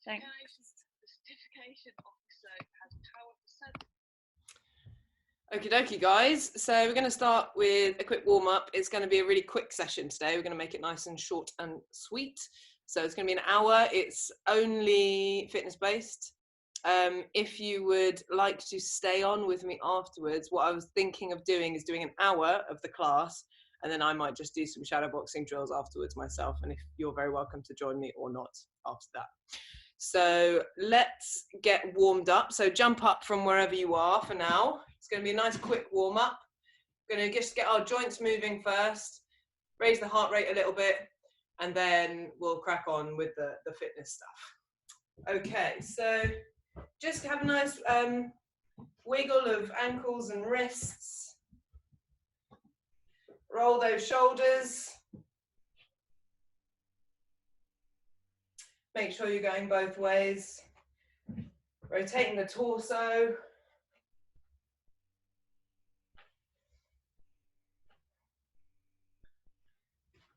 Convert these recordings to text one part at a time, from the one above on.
Thanks. The certification officer has power for Okie dokie, guys. So we're going to start with a quick warm-up. It's going to be a really quick session today. We're going to make it nice and short and sweet. So it's going to be an hour. It's only fitness-based. If you would like to stay on with me afterwards, what I was thinking of doing is doing an hour of the class, and then I might just do some shadow boxing drills afterwards myself. And if you're very welcome to join me or not after that. So let's get warmed up. So jump up from wherever you are for now. It's going to be a nice quick warm up. We're going to just get our joints moving first, raise the heart rate a little bit, and then we'll crack on with the fitness stuff. Okay, so just have a nice wiggle of ankles and wrists. Roll those shoulders. Make sure you're going both ways. Rotating the torso.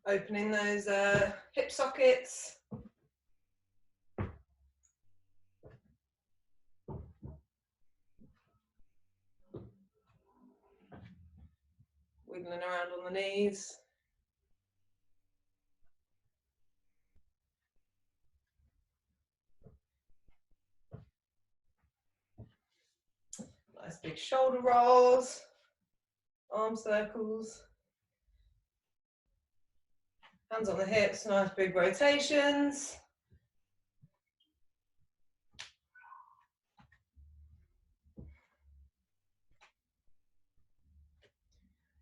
Opening those hip sockets. Wiggling around on the knees. Nice big shoulder rolls, arm circles. Hands on the hips, nice big rotations.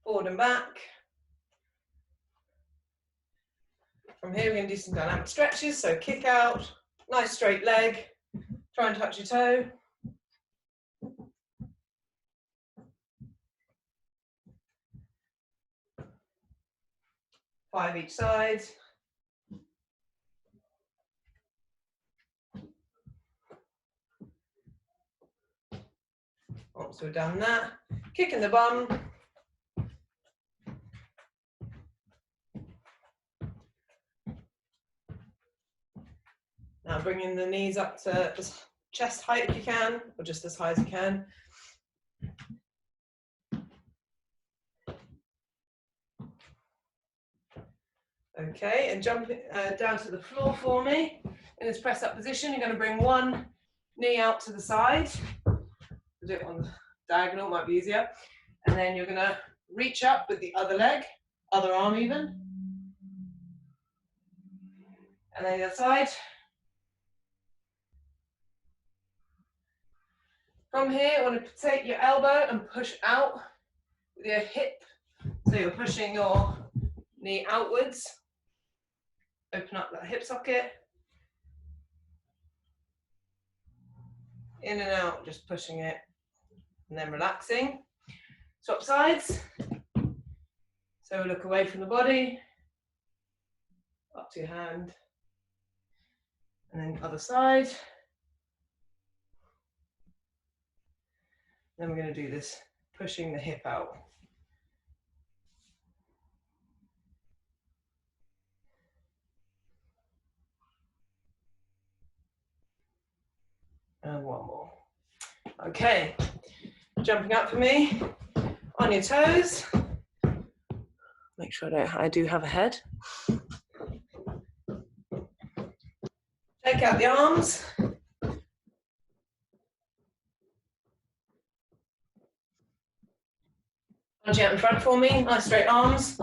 Forward and back. From here, we're going to do some dynamic stretches. So kick out, nice straight leg, try and touch your toe. Five each side. Once we've done that, kick in the bum. Now bringing the knees up to chest height if you can, or just as high as you can. Okay, and jump down to the floor for me. In this press up position, you're going to bring one knee out to the side. Do it on the diagonal, might be easier. And then you're going to reach up with the other leg, other arm even. And then the other side. From here, I want to take your elbow and push out with your hip. So you're pushing your knee outwards. Open up that hip socket. In and out, just pushing it and then relaxing. Swap sides. So we look away from the body, up to your hand, and then other side. Then we're going to do this, pushing the hip out. And one more. Okay, jumping up for me, on your toes. Make sure I do have a head. Take out the arms. Lunge out in front for me, nice straight arms.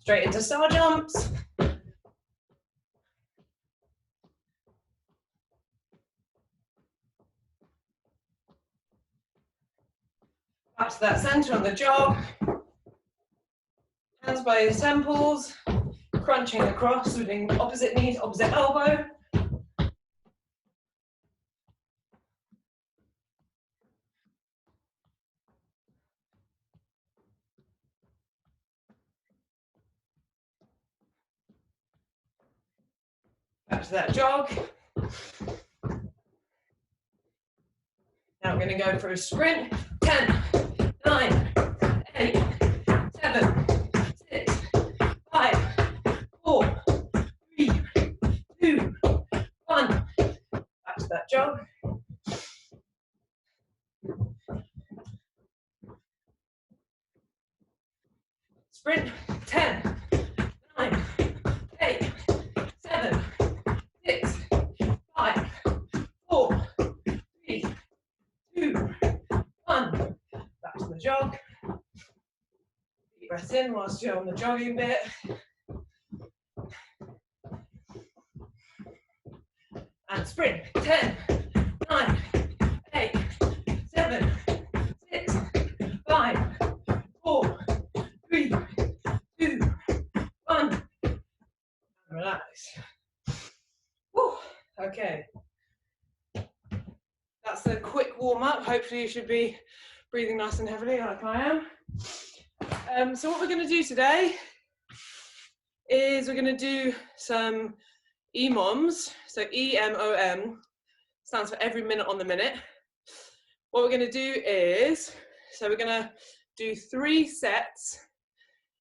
Straight into star jumps. Up to that center on the jog. Hands by your temples, crunching across, doing opposite knee, opposite elbow. Back to that jog. Now we're going to go for a sprint. 10, 9, 8, 7, 6, 5, jog. Sprint, 10, 9, 8, 7, 6, 5, 4, 3, 2, 1. Back to the jog. Deep breath in whilst you're on the jogging bit. And sprint, 10, 9, 8, 7, 6, 5, 4, 3, 2, 1. And relax. Woo. Okay. That's a quick warm up. Hopefully you should be breathing nice and heavily like I am. So what we're going to do today is we're going to do some EMOMs. So EMOM stands for every minute on the minute. What we're going to do is, so we're going to do 3 sets.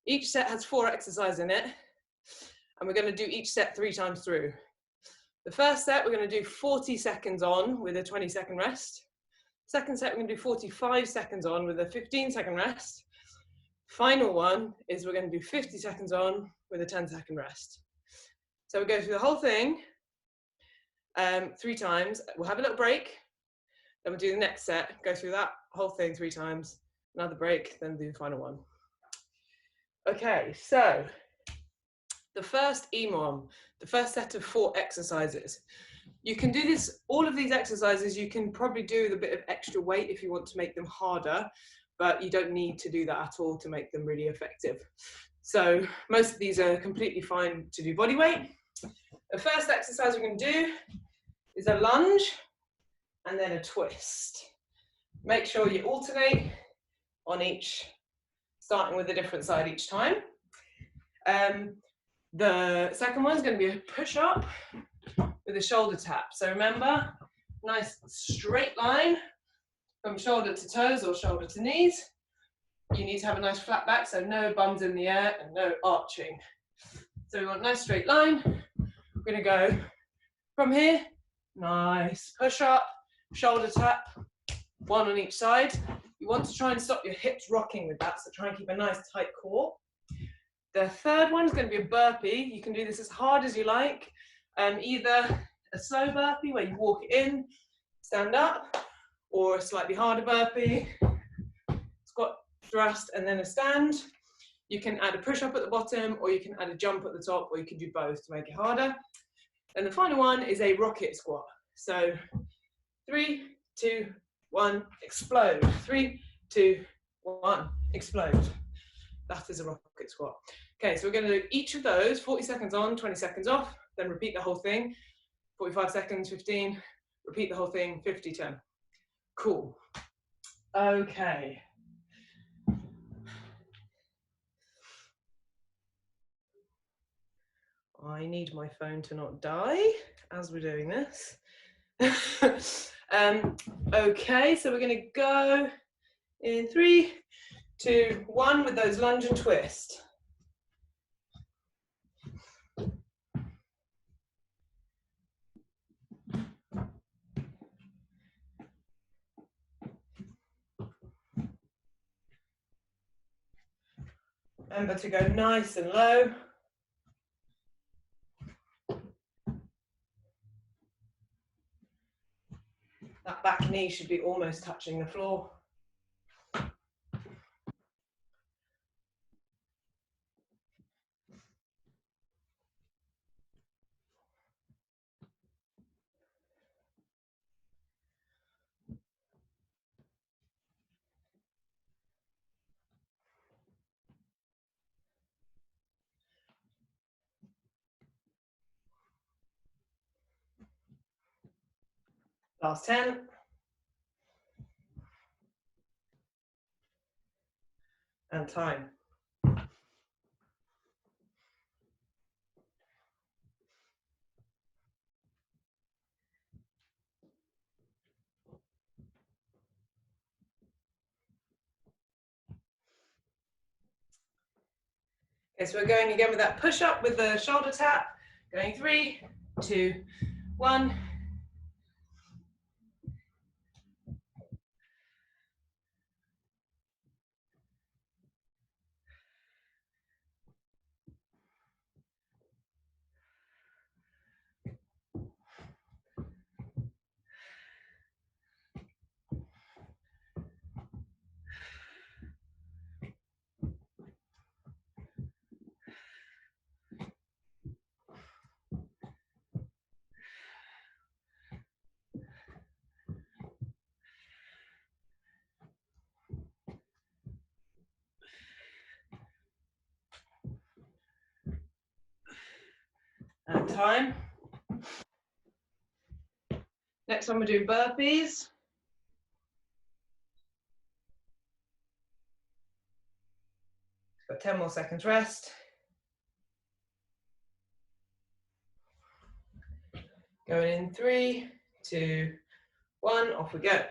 Each set has 4 exercises in it. And we're going to do each set 3 times through. The first set, we're going to do 40 seconds on with a 20-second rest. Second set, we're going to do 45 seconds on with a 15-second rest. Final one is we're going to do 50 seconds on with a 10-second rest. So we'll go through the whole thing 3 times. We'll have a little break. Then we'll do the next set, go through that whole thing 3 times, another break, then do the final one. Okay, so the first EMOM, the first set of 4 exercises. You can do this, all of these exercises, you can probably do with a bit of extra weight if you want to make them harder, but you don't need to do that at all to make them really effective. So most of these are completely fine to do body weight. The first exercise we're going to do is a lunge and then a twist. Make sure you alternate on each, starting with a different side each time. The second one is going to be a push-up with a shoulder tap. So remember, nice straight line from shoulder to toes or shoulder to knees. You need to have a nice flat back, so no bums in the air and no arching. So we want a nice straight line. We're going to go from here, nice push-up, shoulder tap, 1 on each side. You want to try and stop your hips rocking with that, so try and keep a nice tight core. The third one is going to be a burpee. You can do this as hard as you like. Either a slow burpee where you walk in, stand up, or a slightly harder burpee, squat, thrust, and then a stand. You can add a push-up at the bottom, or you can add a jump at the top, or you can do both to make it harder. And the final one is a rocket squat. So 3, 2, 1, explode. 3, 2, 1, explode. That is a rocket squat. Okay, so we're going to do each of those, 40 seconds on, 20 seconds off, then repeat the whole thing, 45 seconds, 15, repeat the whole thing, 50, 10. Cool. Okay. I need my phone to not die as we're doing this. Okay, so we're going to go in 3, 2, 1 with those lunge and twist. Remember to go nice and low. That back knee should be almost touching the floor. Last 10. And time. Okay, so we're going again with that push up with the shoulder tap. Going 3, 2, 1. And time. Next one, we're doing burpees. Got 10 more seconds rest. Going in 3, 2, 1, off we go.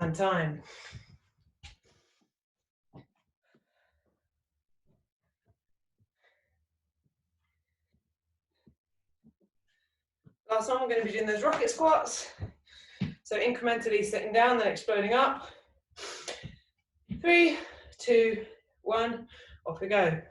And time. Last one, we're going to be doing those rocket squats. So incrementally sitting down, then exploding up. 3, 2, 1, off we go.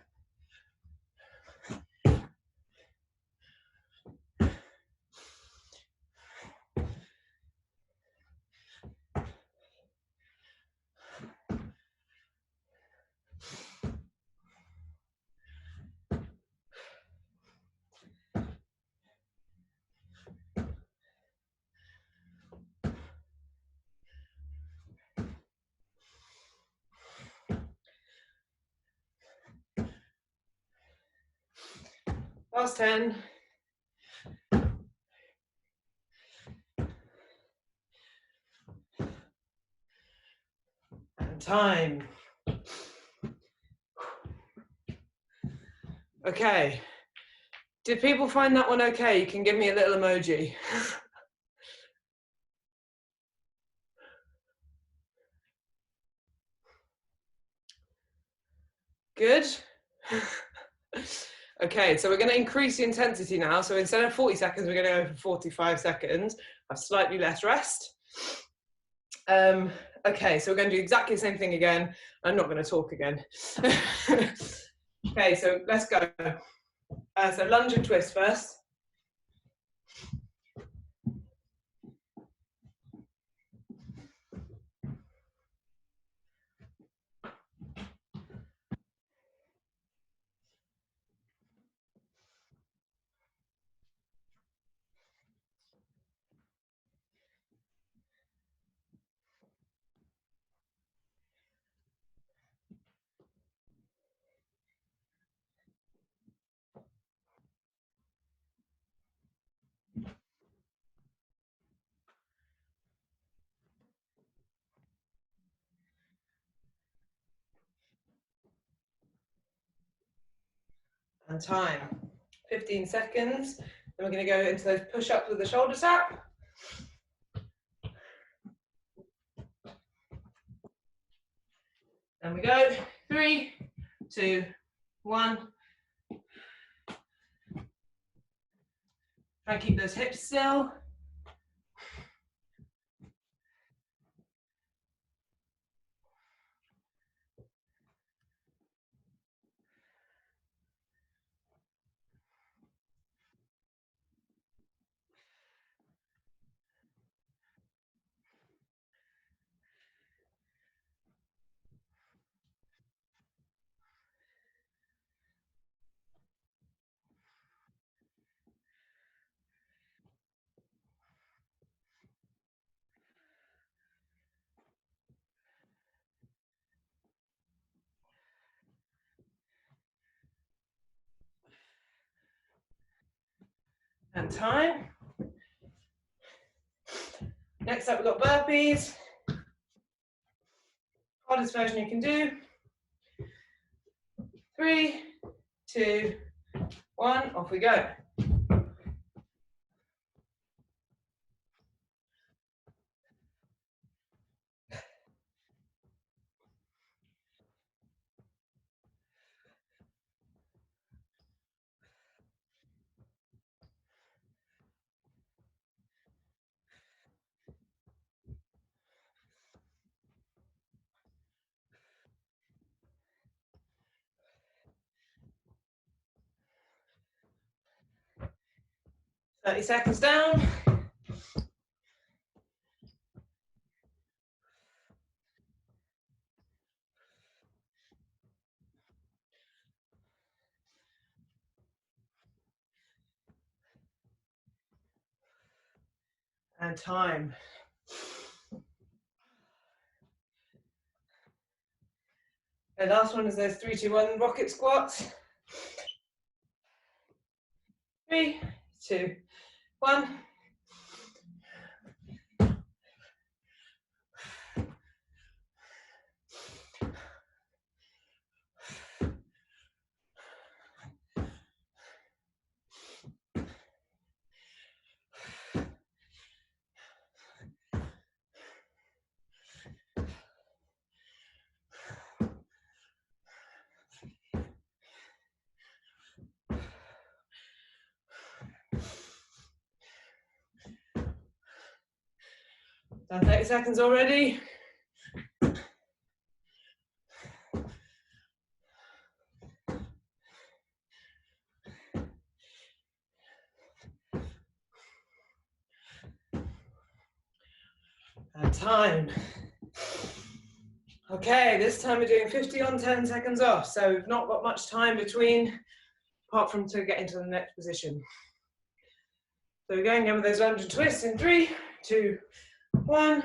Last 10. And time. Okay. Did people find that one okay? You can give me a little emoji. Good. Okay, so we're going to increase the intensity now. So instead of 40 seconds, we're going to go for 45 seconds. Have slightly less rest. Okay, so we're going to do exactly the same thing again. I'm not going to talk again. Okay, so let's go. So lunge and twist first. And time. 15 seconds. Then we're going to go into those push-ups with the shoulder tap. And we go. 3, 2, 1. Try and keep those hips still. And time. Next up, we've got burpees. Hardest version you can do. 3, 2, 1, off we go. 30 seconds down. And time. The last one is those 3, 2, 1 rocket squats. 3, 2, 1. Done 30 seconds already. And time. Okay, this time we're doing 50 on, 10 seconds off. So we've not got much time between, apart from to get into the next position. So we're going in with those lunge and twists in 3, 2, 1.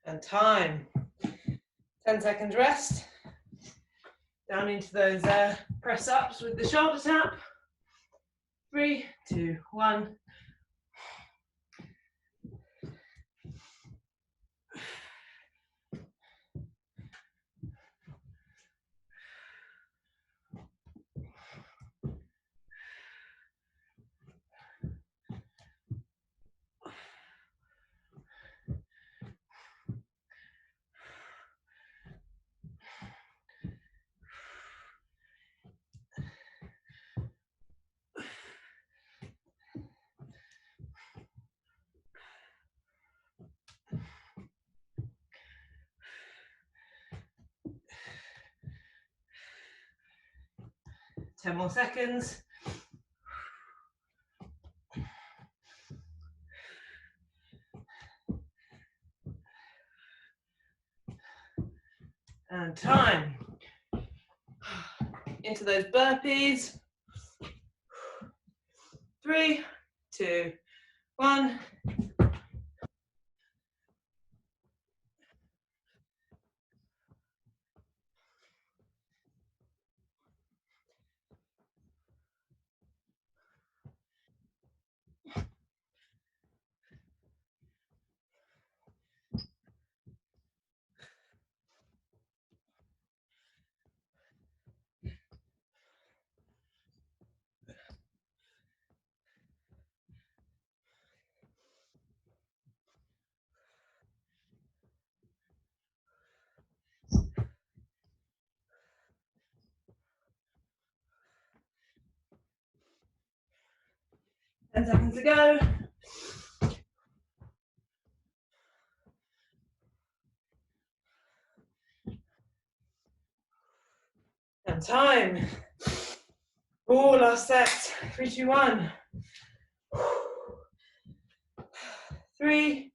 And time. 10 seconds rest. Down into those press ups with the shoulder tap. 3, 2, 1. Ten more seconds. And time. Into those burpees. 3, 2, 1. Ten seconds to go. And time. Oh, last set. 3, 2, 1. 3,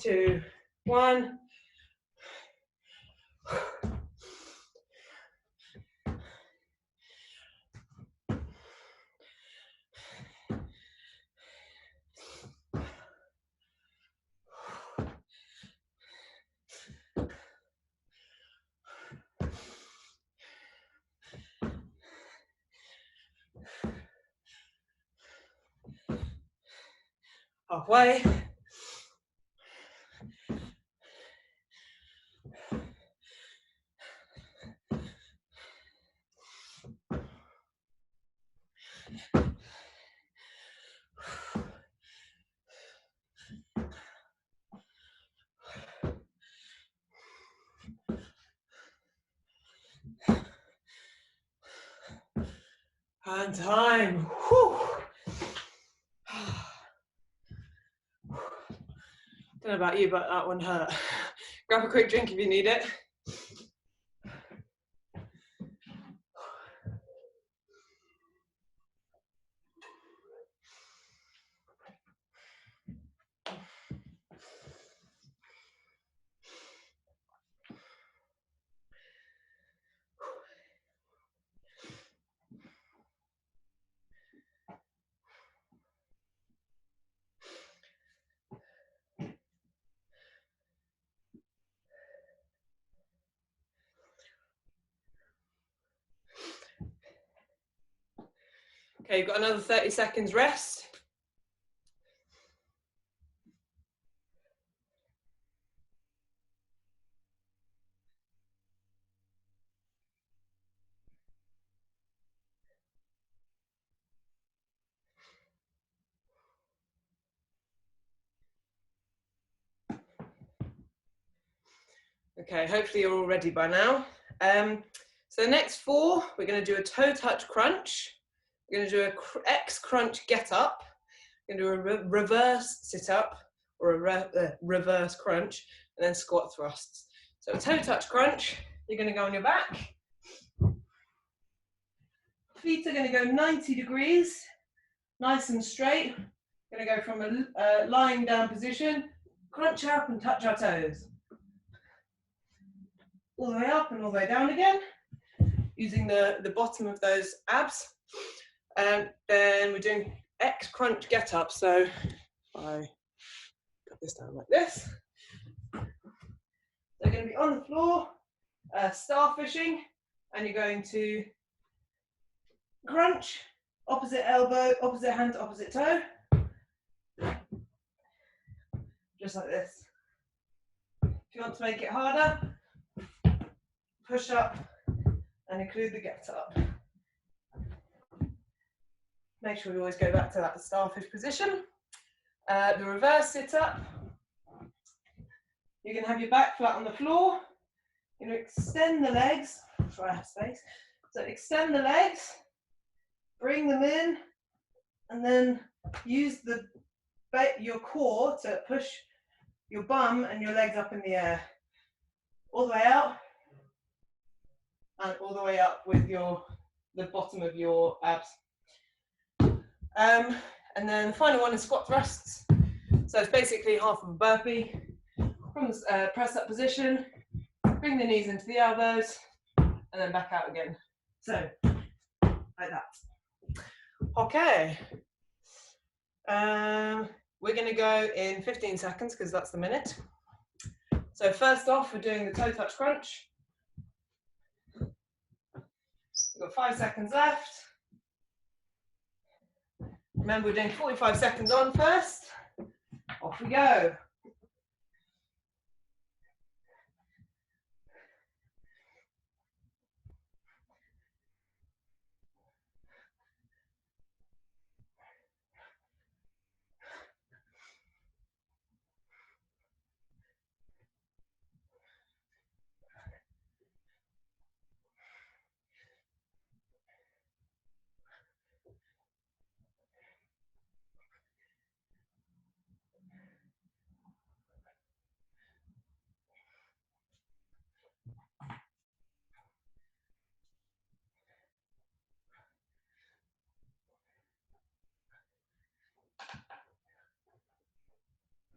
2, 1. Halfway. And time. Whew. Don't know about you, but that one hurt. Grab a quick drink if you need it. Okay, you've got another 30 seconds rest. Okay, hopefully you're all ready by now. So next 4, we're going to do a toe touch crunch. We're going to do a X crunch get up. We're going to do a reverse sit up or a reverse crunch, and then squat thrusts. So a toe touch crunch, you're going to go on your back. Feet are going to go 90 degrees, nice and straight. Going to go from a lying down position, crunch up and touch our toes. All the way up and all the way down again, using the bottom of those abs. And then we're doing X crunch get up. So if I cut this down like this, they're going to be on the floor, starfishing, and you're going to crunch, opposite elbow, opposite hand to opposite toe, just like this. If you want to make it harder, push up and include the get up. Make sure we always go back to that starfish position. The reverse sit up. You can have your back flat on the floor. You're going to extend the legs. Try to have space. So extend the legs, bring them in, and then use your core to push your bum and your legs up in the air. All the way out, and all the way up with the bottom of your abs. And then the final one is squat thrusts. So it's basically half of a burpee. From the press up position, bring the knees into the elbows, and then back out again. So, like that. Okay. We're going to go in 15 seconds because that's the minute. So first off, we're doing the toe touch crunch. We've got 5 seconds left. Remember, we're doing 45 seconds on first. Off we go.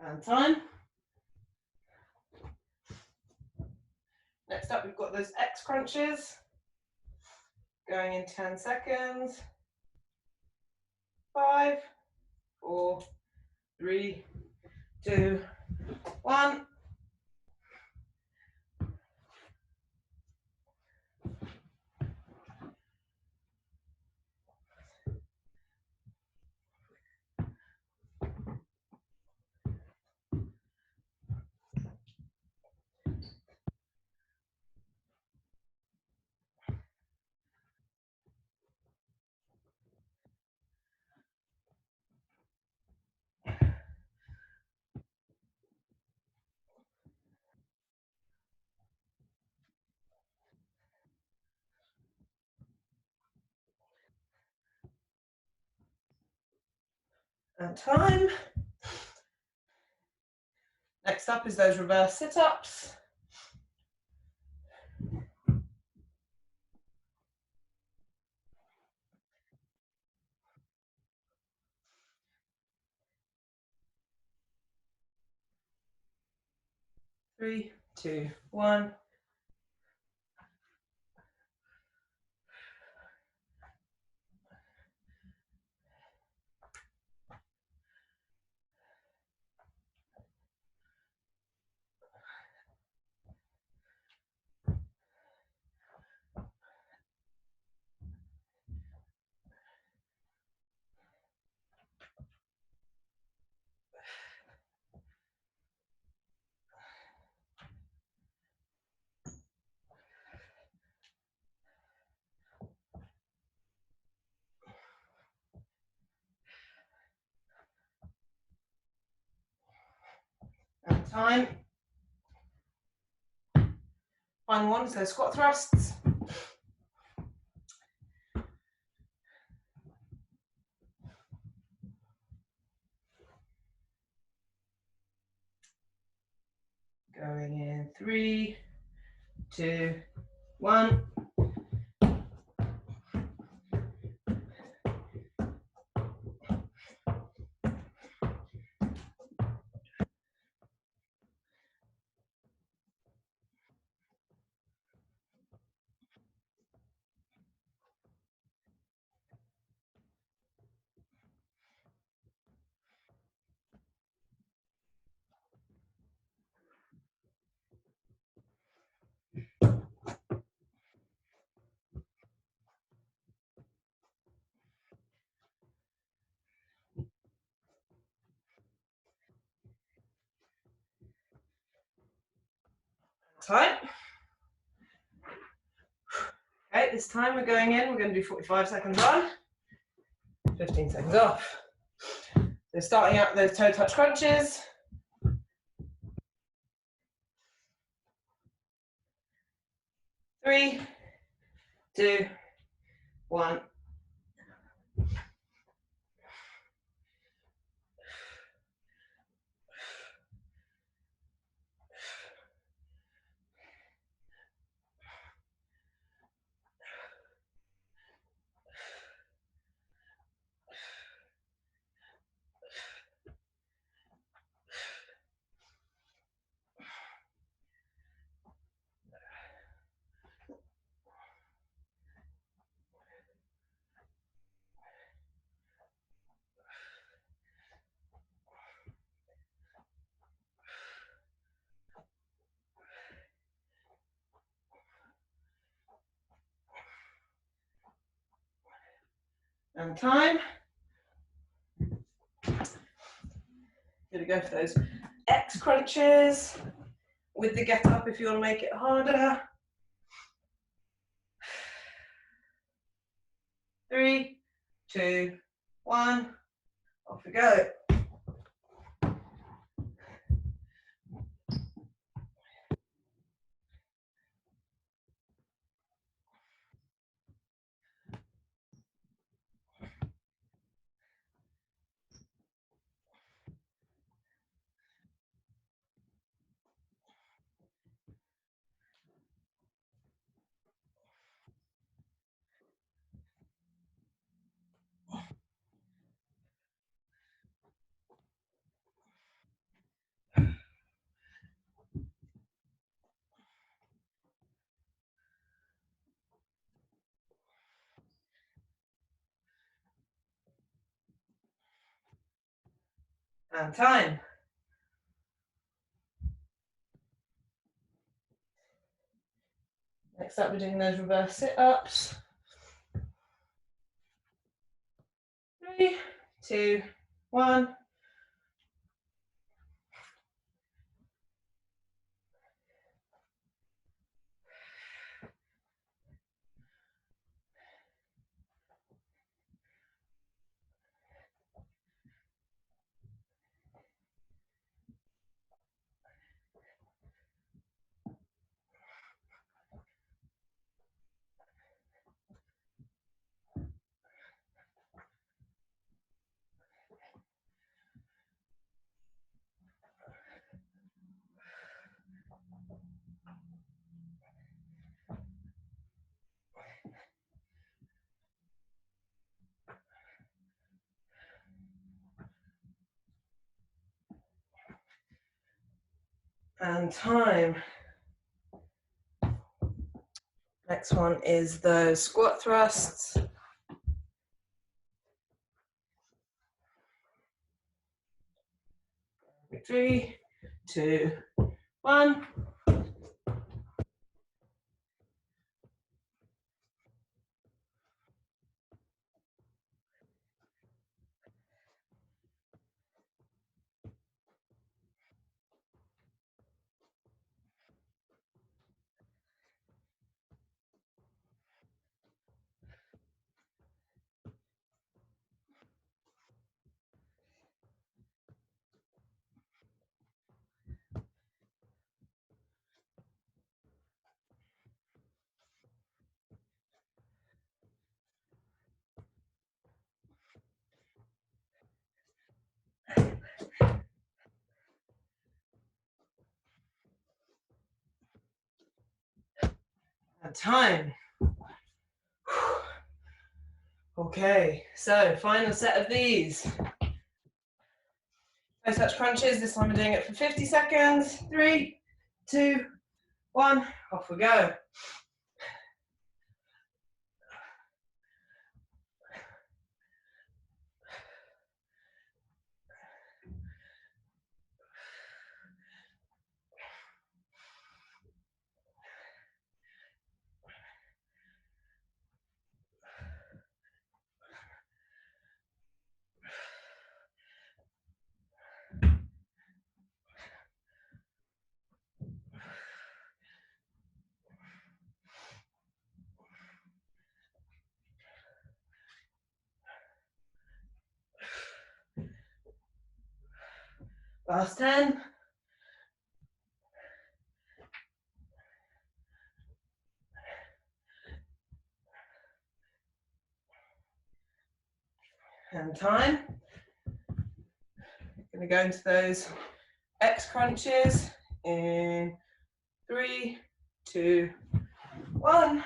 And time. Next up, we've got those X crunches. Going in 10 seconds. 5, 4, 3, 2, 1. And time. Next up is those reverse sit-ups. Three, two, one. And time. Final one, so squat thrusts. Going in, 3, 2, 1. Time. Okay, this time we're going in, we're going to do 45 seconds on, 15 seconds off. So starting out with those toe touch crunches. 3, 2, 1. And time. Gonna go for those X crunches with the get up if you want to make it harder. 3, 2, 1. Off we go. And time. Next up, we're doing those reverse sit-ups. 3, 2, 1. And time. Next one is the squat thrusts. 3, 2, 1. And time. Okay, so final set of these. Nice touch crunches. This time we're doing it for 50 seconds. 3, 2, 1. Off we go. Last 10. And time. Going to go into those X crunches in 3, 2, 1.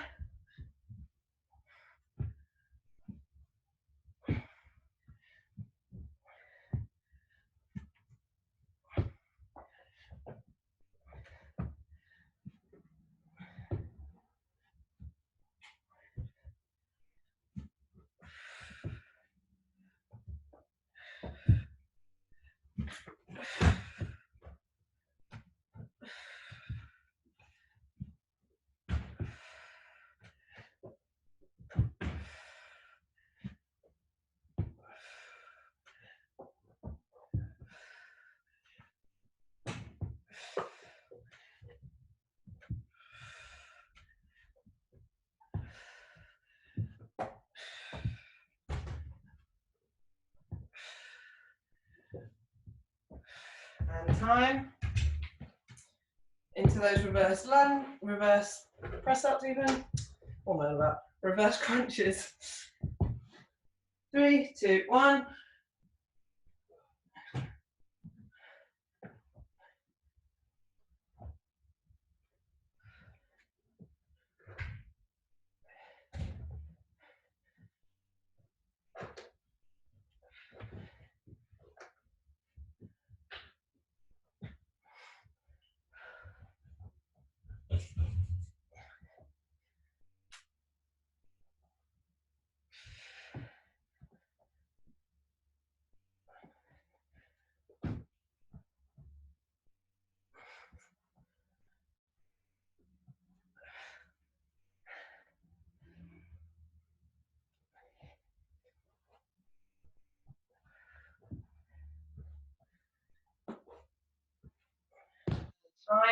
And time. Into those reverse lunge, reverse press ups even. What am I about? Reverse crunches. 3, 2, 1.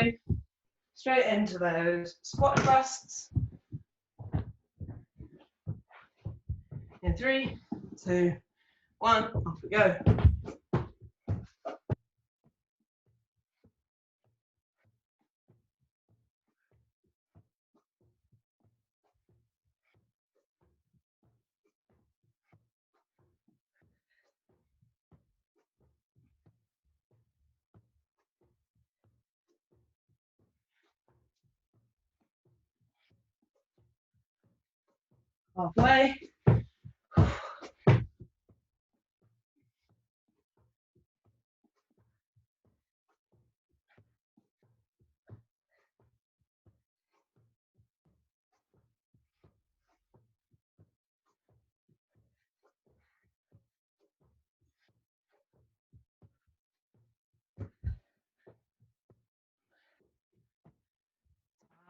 Time. Straight into those squat thrusts. In 3, 2, 1. Off we go. Halfway.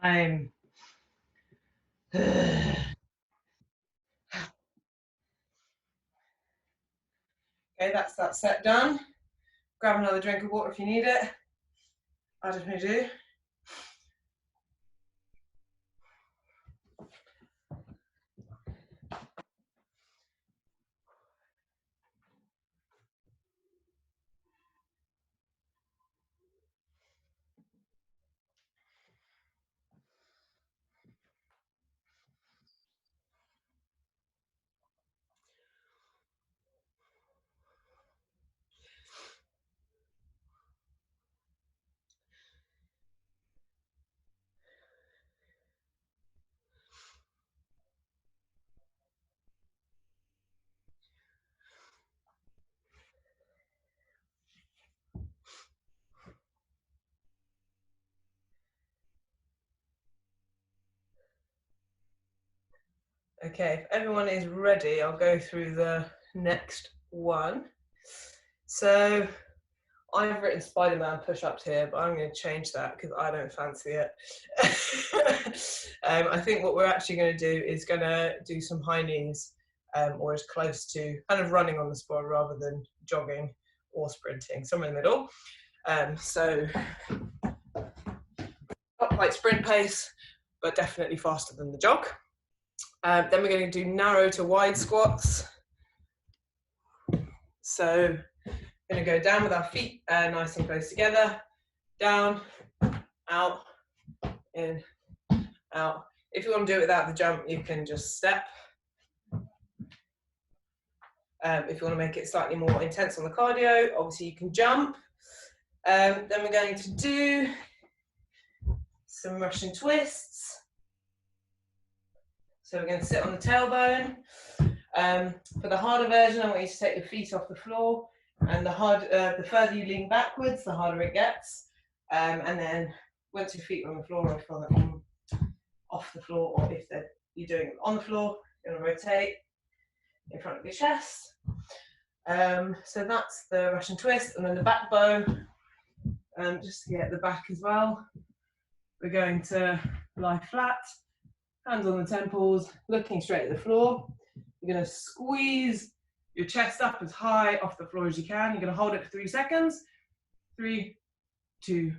time. Okay, that's that set done. Grab another drink of water if you need it. I definitely do. Okay, if everyone is ready, I'll go through the next one. So I've written Spider-Man push-ups here, but I'm going to change that because I don't fancy it. I think what we're actually going to do is going to do some high knees, or as close to kind of running on the spot rather than jogging or sprinting, somewhere in the middle. So not quite sprint pace, but definitely faster than the jog. Then we're going to do narrow to wide squats. So we're going to go down with our feet nice and close together, down, out, in, out. If you want to do it without the jump, you can just step. If you want to make it slightly more intense on the cardio, obviously you can jump. Then we're going to do some Russian twists. So we're going to sit on the tailbone. For the harder version, I want you to take your feet off the floor, and the further you lean backwards, the harder it gets. And then once your feet are on the floor, or if on off the floor, or if you're doing it on the floor, you're going to rotate in front of your chest. So that's the Russian twist, and then the back bow, just to get the back as well. We're going to lie flat, hands on the temples, looking straight at the floor. You're going to squeeze your chest up as high off the floor as you can. You're going to hold it for 3 seconds. 3, 2,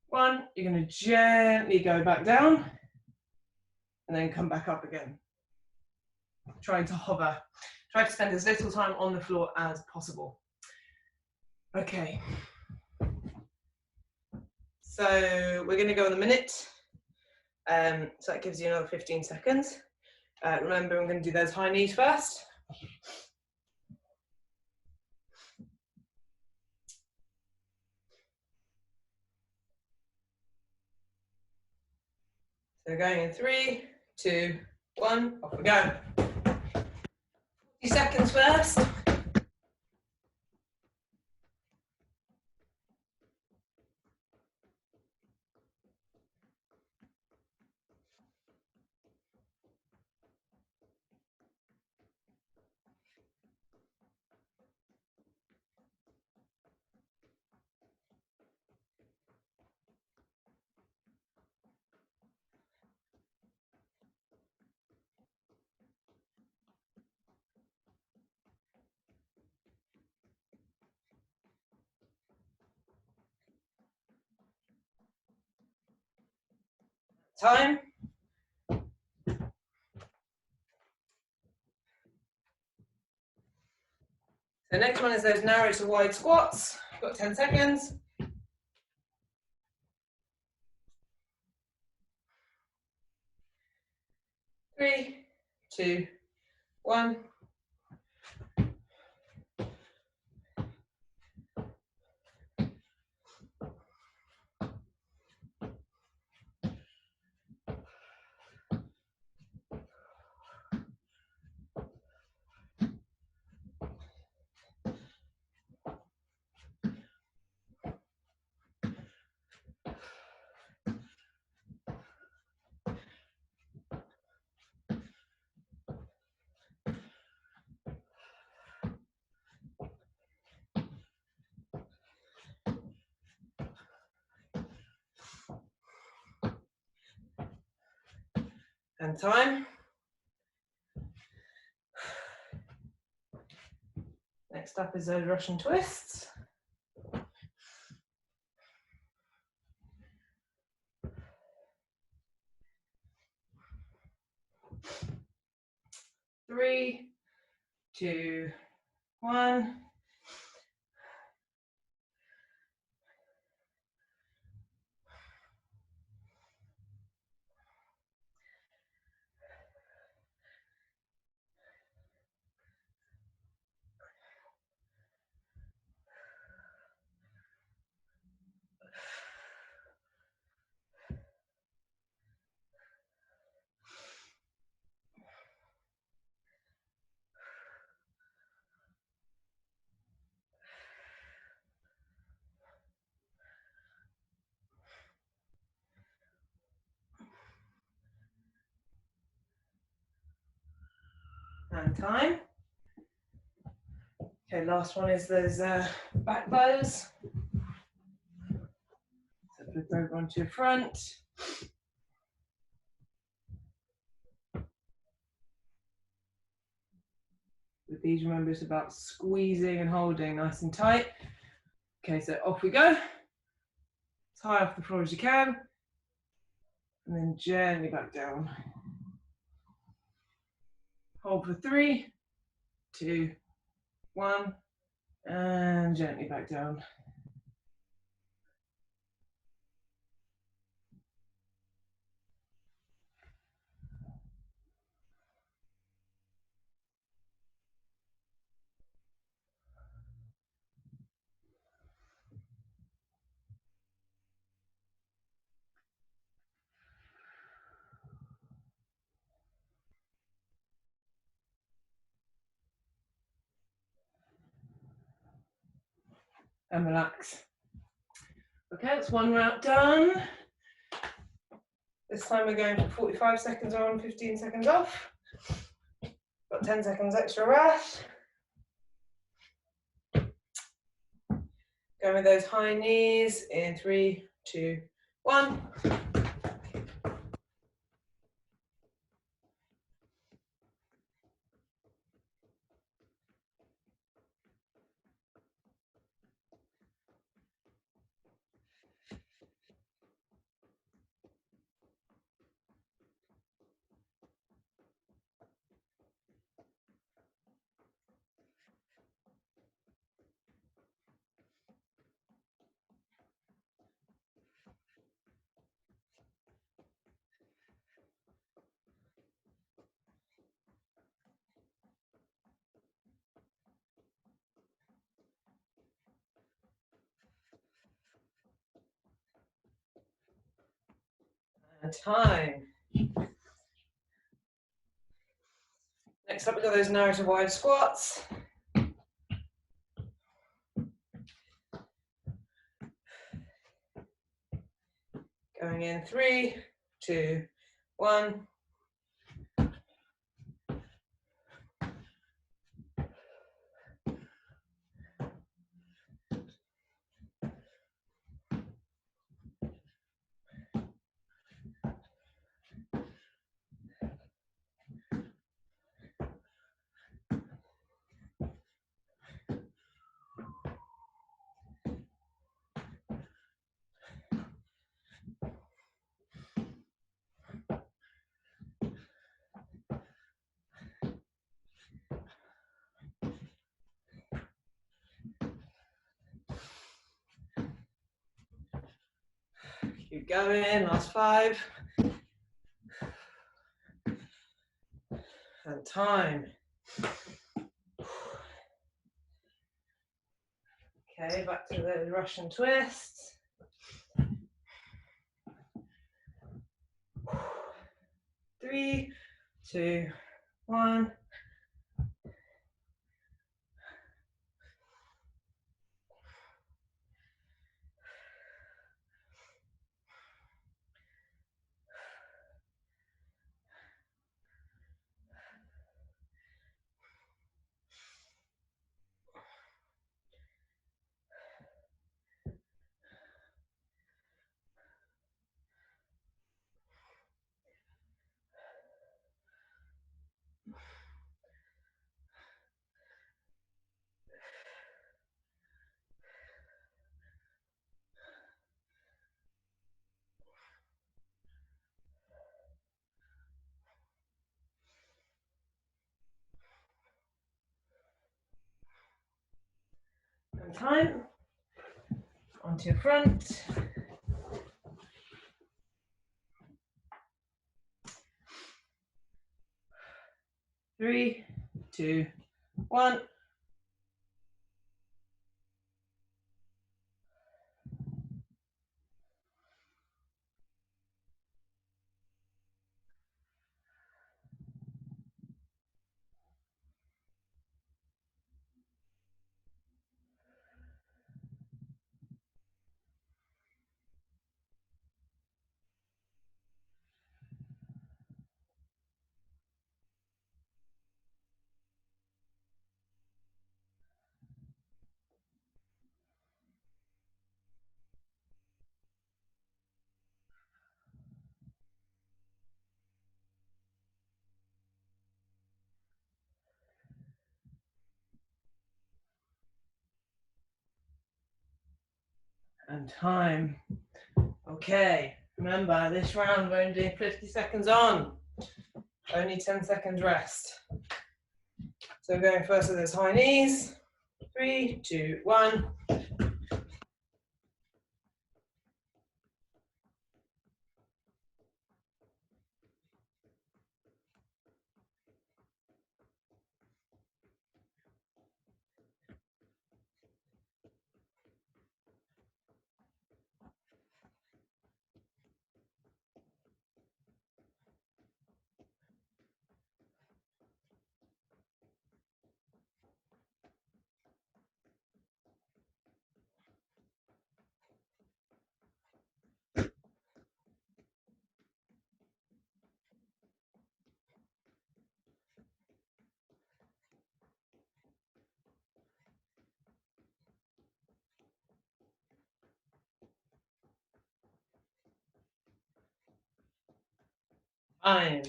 1. You're going to gently go back down and then come back up again. Trying to hover. Try to spend as little time on the floor as possible. Okay. So we're going to go on a minute. So that gives you another 15 seconds. Remember, I'm going to do those high knees first. So going in 3, 2, 1, off we go. 50 seconds first. Time. The next one is those narrow to wide squats. Got 10 seconds. 3, 2, 1. And time. Next up is those Russian twists. Three, two, one. And time. Okay, last one is those back bows. So flip over onto your front. With these, remember it's about squeezing and holding nice and tight. Okay, so off we go. As high off the floor as you can. And then gently back down. Hold for 3, 2, 1. And gently back down. And relax. Okay, that's one round done. This time we're going for 45 seconds on, 15 seconds off. Got 10 seconds extra rest. Going with those high knees in 3, 2, 1. And time. Next up, we've got those narrow to wide squats. Going in 3, 2, 1. Keep going, last 5. And time. Okay, back to the Russian twists. 3, 2, 1. and time. Onto your front. 3, 2, 1. And time. Okay, remember this round we're only doing 50 seconds on. Only 10 seconds rest. So we're going first with those high knees. 3, 2, 1. Time.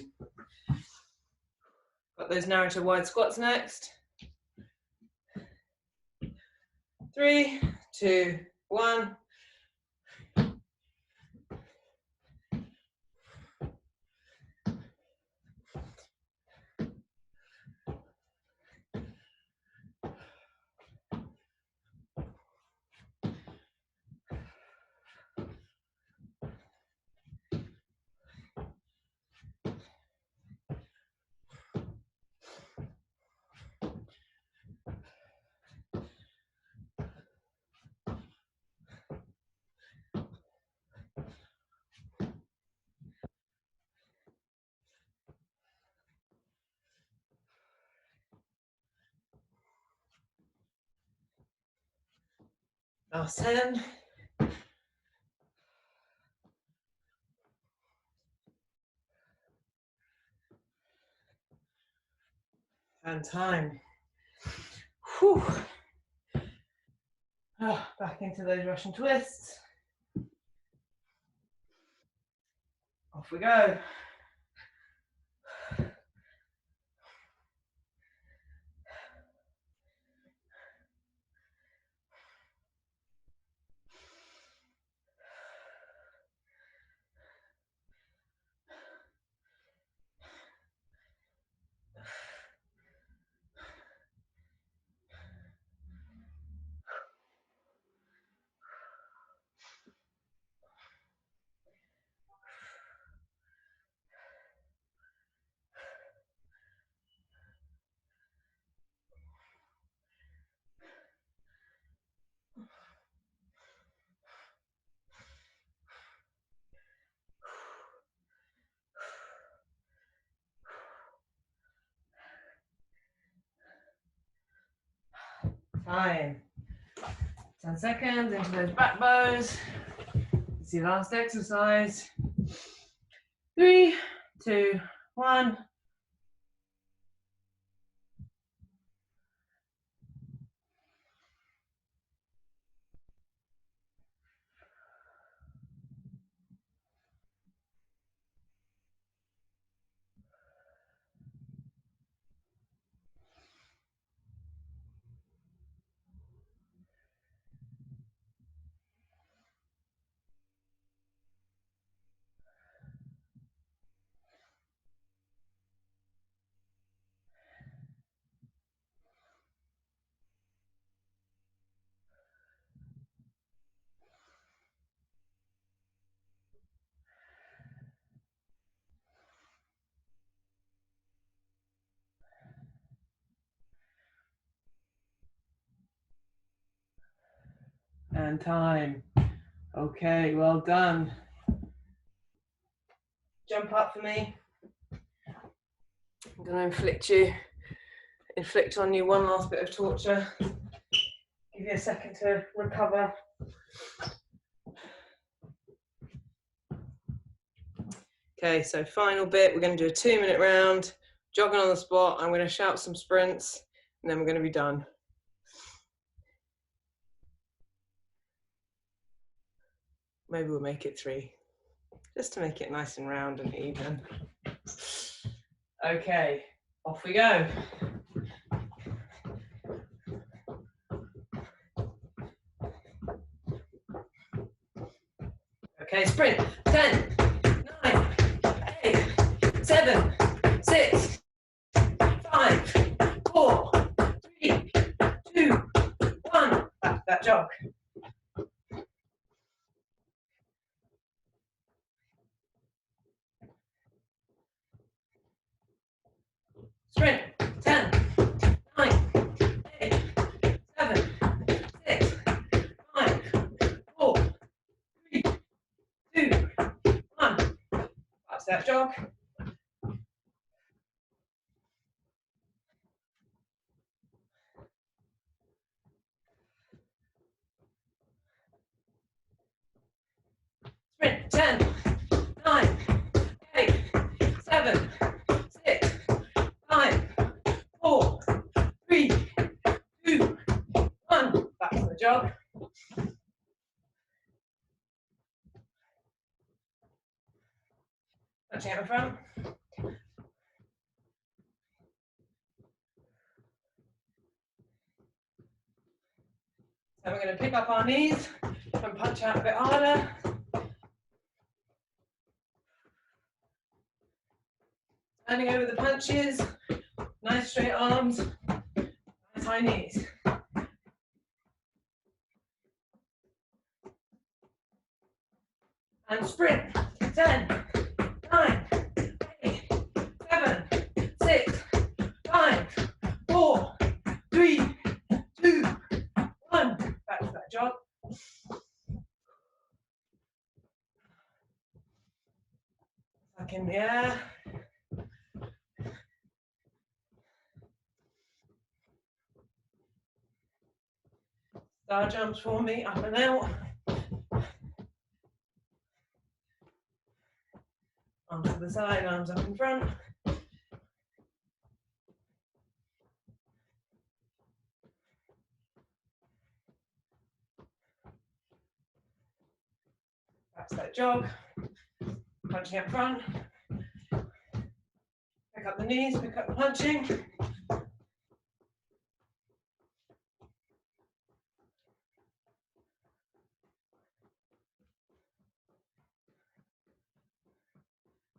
Got those narrow wide squats next. 3, 2, 1. Last 10. And time. Whew. Oh, back into those Russian twists. Off we go. Fine. 10 seconds into those back bows. It's your last exercise. 3, 2, 1. And time. Okay, well done. Jump up for me. I'm going to inflict on you one last bit of torture. Give you a second to recover. Okay, so final bit, we're going to do a 2-minute round, jogging on the spot. I'm going to shout some sprints, and then we're going to be done. Maybe we'll make it 3, just to make it nice and round and even. Okay, off we go. Okay, sprint. 10, 9, 8, 7, 6, 5, 4, 3, 2, 1. Back to that jog. Sprint. 10, 9, 8, 7, 6, 5, 4, 3, 2, 1. That's that jog. Sprint. 10, 9, 8, 7, 6, 5, 4, 3, 2, 1. Back to the jog. Touching at the front. So we're going to pick up our knees and punch out a bit harder. Standing over the punches, nice straight arms, nice high knees. And sprint. 10, 9, 8, 7, 6, 5, 4, 3, 2, 1. Back to that jog. Back in the air. Star jumps for me, up and out. Arms to the side, arms up in front. Back to that jog. Punching up front. Pick up the knees, pick up the punching.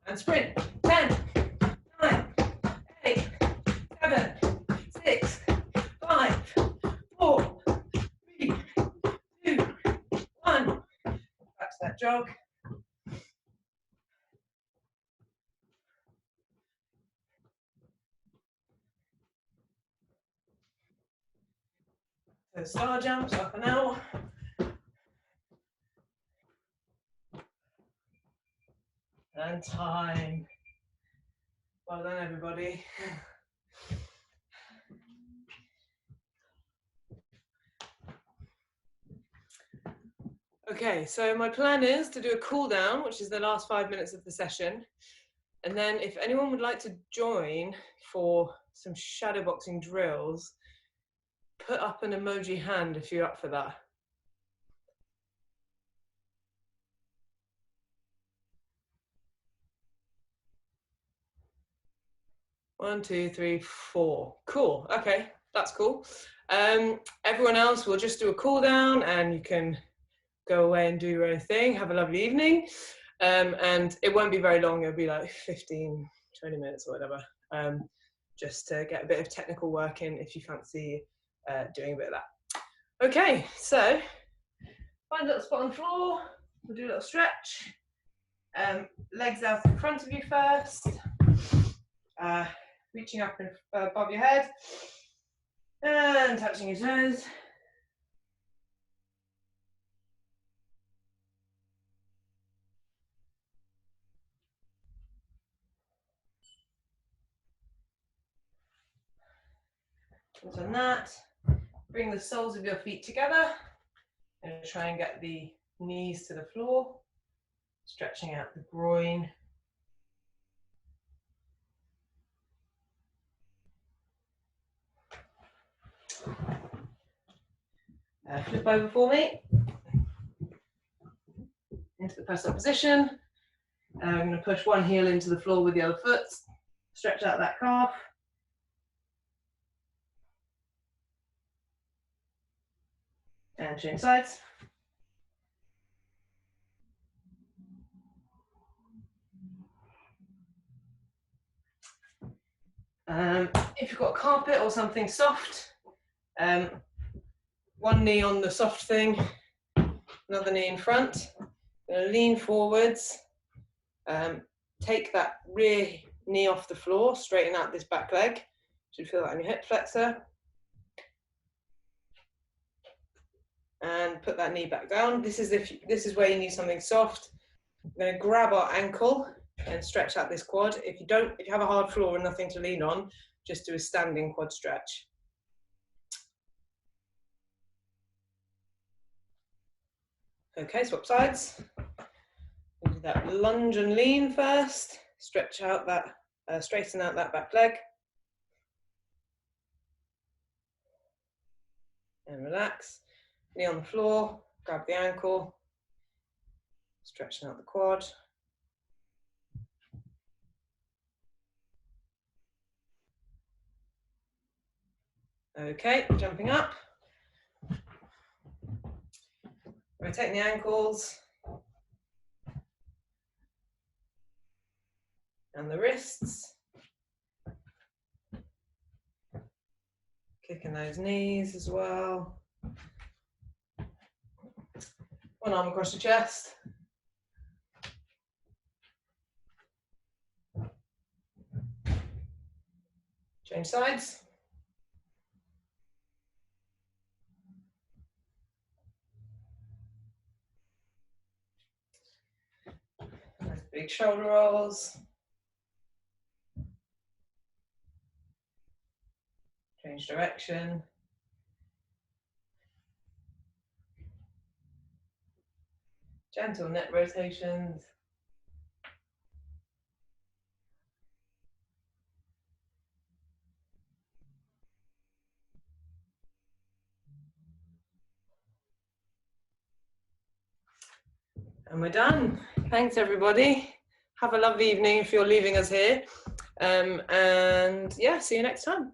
And sprint. 10, 9, 8, 7, 6, 5, 4, 3, 2, 1. Back to that jog. So star jumps, up and out. And time. Well done, everybody. Okay, so my plan is to do a cool down, which is the last 5 minutes of the session. And then if anyone would like to join for some shadow boxing drills, put up an emoji hand if you're up for that. One, two, three, 4. Cool. Okay, that's cool. Everyone else will just do a cool down and you can go away and do your own thing. Have a lovely evening. And it won't be very long. It'll be like 15, 20 minutes or whatever. Just to get a bit of technical work in if you fancy doing a bit of that. Okay, so find a little spot on the floor. We'll do a little stretch. Legs out in front of you first. Reaching up above your head and touching your toes. Once on that, bring the soles of your feet together and try and get the knees to the floor, stretching out the groin. Flip over for me into the press-up position. I'm going to push one heel into the floor with the other foot, stretch out that calf. And change sides. If you've got carpet or something soft, one knee on the soft thing, another knee in front. Going to lean forwards, take that rear knee off the floor, straighten out this back leg. Should feel that on your hip flexor. And put that knee back down. This is where you need something soft. We're going to grab our ankle and stretch out this quad. If you have a hard floor and nothing to lean on, just do a standing quad stretch. Okay, swap sides. We'll do that lunge and lean first. Stretch out that, straighten out that back leg. And relax. Knee on the floor, grab the ankle, stretching out the quad. Okay, jumping up. Rotate the ankles and the wrists. Kicking those knees as well. One arm across the chest. Change sides. Nice big shoulder rolls. Change direction. Gentle neck rotations. And we're done. Thanks everybody. Have a lovely evening if you're leaving us here. And yeah, see you next time.